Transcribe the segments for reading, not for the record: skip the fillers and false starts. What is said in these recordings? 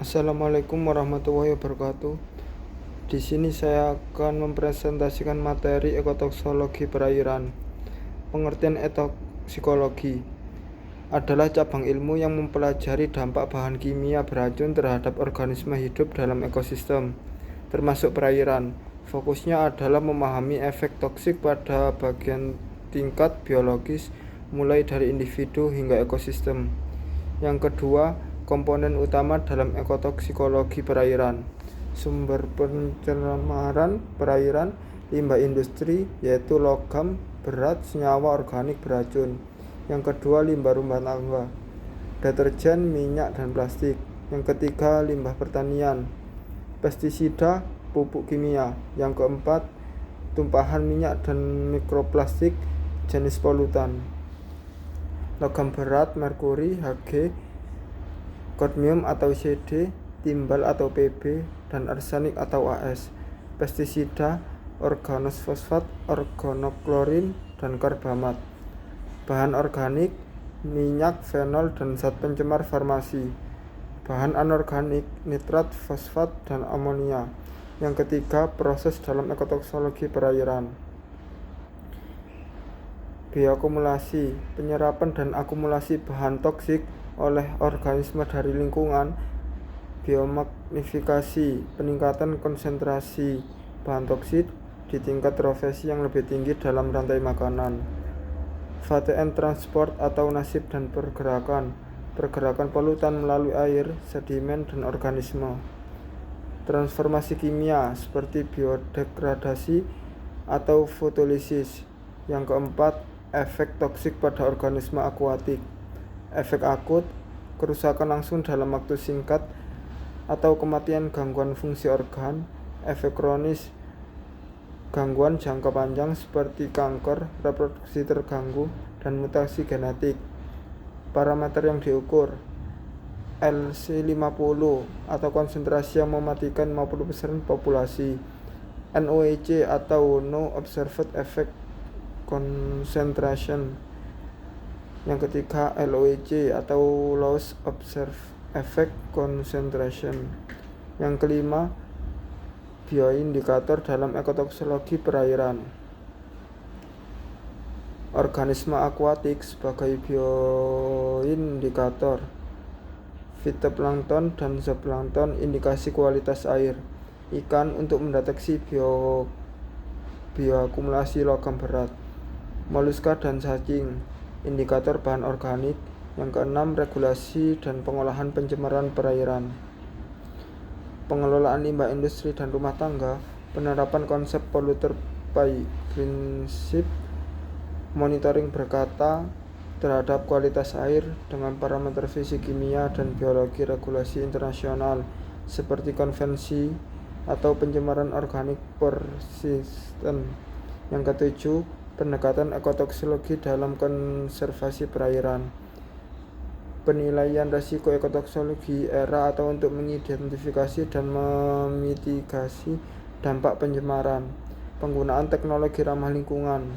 Assalamualaikum warahmatullahi wabarakatuh. Di sini saya akan mempresentasikan materi ekotoksologi perairan. Pengertian etoksikologi adalah cabang ilmu yang mempelajari dampak bahan kimia beracun terhadap organisme hidup dalam ekosistem, termasuk perairan. Fokusnya adalah memahami efek toksik pada bagian tingkat biologis, mulai dari individu hingga ekosistem. Yang kedua, komponen utama dalam ekotoksikologi perairan. Sumber pencemaran perairan, limbah industri yaitu logam berat, senyawa organik beracun. Yang kedua, limbah rumah tangga, deterjen, minyak, dan plastik. Yang ketiga, limbah pertanian, pestisida, pupuk kimia. Yang keempat, tumpahan minyak dan mikroplastik, jenis polutan. Logam berat, merkuri, Hg, kadmium atau Cd, timbal atau Pb, dan arsenik atau As. Pestisida, organofosfat, organoklorin, dan karbamat. Bahan organik, minyak, fenol, dan zat pencemar farmasi. Bahan anorganik, nitrat, fosfat, dan amonia. Yang ketiga, proses dalam ekotoksologi perairan. Bioakumulasi, penyerapan dan akumulasi bahan toksik oleh organisme dari lingkungan. Biomagnifikasi, peningkatan konsentrasi bahan toksik di tingkat trofesi yang lebih tinggi dalam rantai makanan. VTN transport atau nasib dan pergerakan polutan melalui air, sedimen, dan organisme. Transformasi kimia seperti biodegradasi atau fotolisis. Yang keempat, efek toksik pada organisme akuatik. Efek akut, kerusakan langsung dalam waktu singkat atau kematian gangguan fungsi organ. Efek kronis, gangguan jangka panjang seperti kanker, reproduksi terganggu, dan mutasi genetik. Parameter yang diukur, LC50 atau konsentrasi yang mematikan 50% populasi. NOEC atau No Observed Effect Concentration. Yang ketiga, LOEC atau Loss Observed Effect Concentration. Yang kelima, bioindikator dalam ekotoksologi perairan. Organisme akuatik sebagai bioindikator. Fitoplankton dan zooplankton indikasi kualitas air. Ikan untuk mendeteksi bioakumulasi logam berat. Moluska dan cacing, indikator bahan organik. Yang keenam, regulasi dan pengolahan pencemaran perairan. Pengelolaan limbah industri dan rumah tangga, penerapan konsep polluter pay prinsip, monitoring berkata terhadap kualitas air dengan parameter fisik, kimia, dan biologi, regulasi internasional seperti konvensi atau pencemaran organik persisten. Yang ketujuh, pendekatan ekotoksologi dalam konservasi perairan. Penilaian risiko ekotoksologi era atau untuk mengidentifikasi dan memitigasi dampak pencemaran. Penggunaan teknologi ramah lingkungan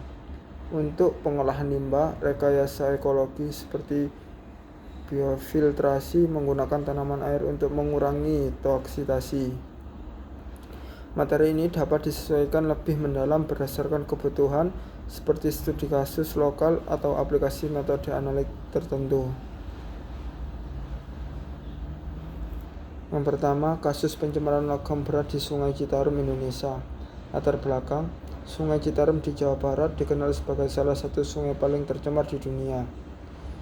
untuk pengolahan limbah, rekayasa ekologi seperti biofiltrasi, menggunakan tanaman air untuk mengurangi toksidasi. Materi ini dapat disesuaikan lebih mendalam berdasarkan kebutuhan seperti studi kasus lokal atau aplikasi metode analitik tertentu. Yang pertama, kasus pencemaran logam berat di Sungai Citarum, Indonesia. Latar belakang, Sungai Citarum di Jawa Barat dikenal sebagai salah satu sungai paling tercemar di dunia.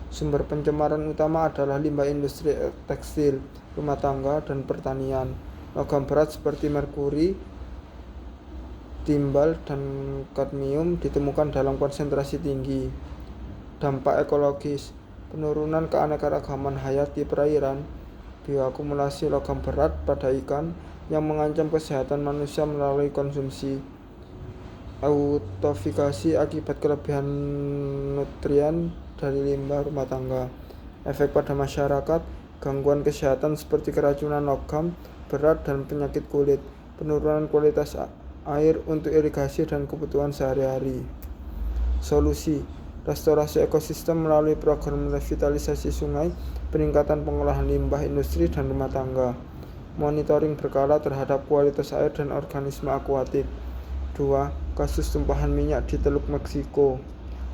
Sumber pencemaran utama adalah limbah industri tekstil, rumah tangga, dan pertanian. Logam berat seperti merkuri, timbal, dan kadmium ditemukan dalam konsentrasi tinggi. Dampak ekologis, penurunan keanekaragaman hayati perairan, bioakumulasi logam berat pada ikan yang mengancam kesehatan manusia melalui konsumsi, eutrofikasi akibat kelebihan nutrien dari limbah rumah tangga. Efek pada masyarakat, gangguan kesehatan seperti keracunan logam berat dan penyakit kulit, penurunan kualitas air untuk irigasi dan kebutuhan sehari-hari. Solusi, restorasi ekosistem melalui program revitalisasi sungai, peningkatan pengolahan limbah industri dan rumah tangga. monitoring berkala terhadap kualitas air dan organisme akuatik. 2. Kasus tumpahan minyak di Teluk Meksiko.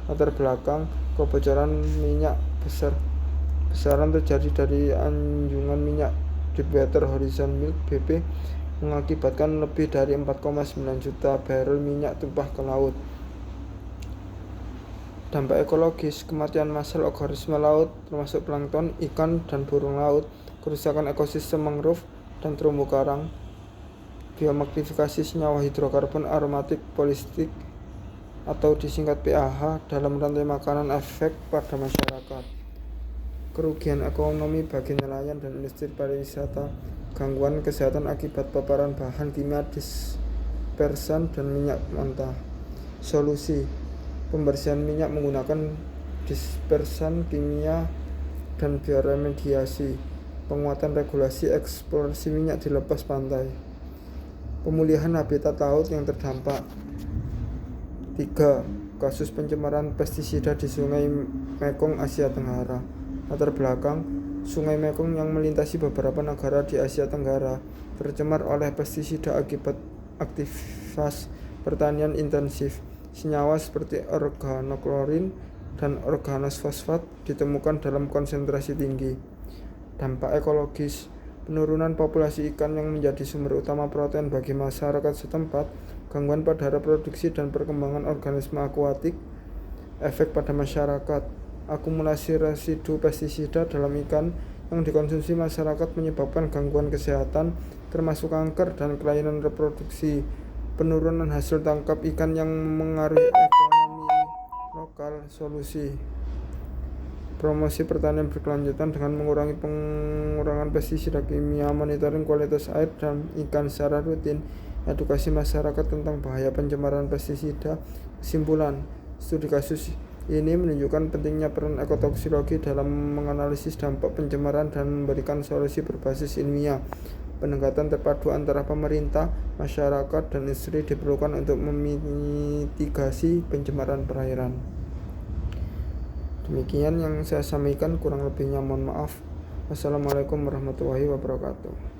Latar belakang kebocoran minyak besaran terjadi dari anjungan minyak Deepwater Horizon Milk BP mengakibatkan lebih dari 4,9 juta barel minyak tumpah ke laut. Dampak ekologis, kematian massal organisme laut termasuk plankton, ikan, dan burung laut, kerusakan ekosistem mangrove dan terumbu karang, biomaktifikasi senyawa hidrokarbon aromatik polistik atau disingkat PAH dalam rantai makanan, efek pada masyarakat, kerugian ekonomi bagi nelayan dan industri pariwisata, gangguan kesehatan akibat paparan bahan kimia dispersan dan minyak mentah. Solusi: pembersihan minyak menggunakan dispersan kimia dan bioremediasi, penguatan regulasi eksplorasi minyak di lepas pantai, pemulihan habitat laut yang terdampak. 3. Kasus pencemaran pestisida di Sungai Mekong, Asia Tenggara. Latar belakang, Sungai Mekong yang melintasi beberapa negara di Asia Tenggara tercemar oleh pestisida akibat aktivitas pertanian intensif. Senyawa seperti organoklorin dan organosfosfat ditemukan dalam konsentrasi tinggi. Dampak ekologis, penurunan populasi ikan yang menjadi sumber utama protein bagi masyarakat setempat, gangguan pada reproduksi dan perkembangan organisme akuatik, efek pada masyarakat, akumulasi residu pestisida dalam ikan yang dikonsumsi masyarakat menyebabkan gangguan kesehatan termasuk kanker dan kelainan reproduksi, penurunan hasil tangkap ikan yang mengaruhi ekonomi lokal. Solusi: promosi pertanian berkelanjutan dengan mengurangi pengurangan pestisida kimia, monitoring kualitas air dan ikan secara rutin, edukasi masyarakat tentang bahaya pencemaran pestisida. Kesimpulan, studi kasus ini menunjukkan pentingnya peran ekotoksikologi dalam menganalisis dampak pencemaran dan memberikan solusi berbasis ilmiah. Pendekatan terpadu antara pemerintah, masyarakat, dan industri diperlukan untuk memitigasi pencemaran perairan. Demikian yang saya sampaikan, kurang lebihnya mohon maaf. Wassalamualaikum warahmatullahi wabarakatuh.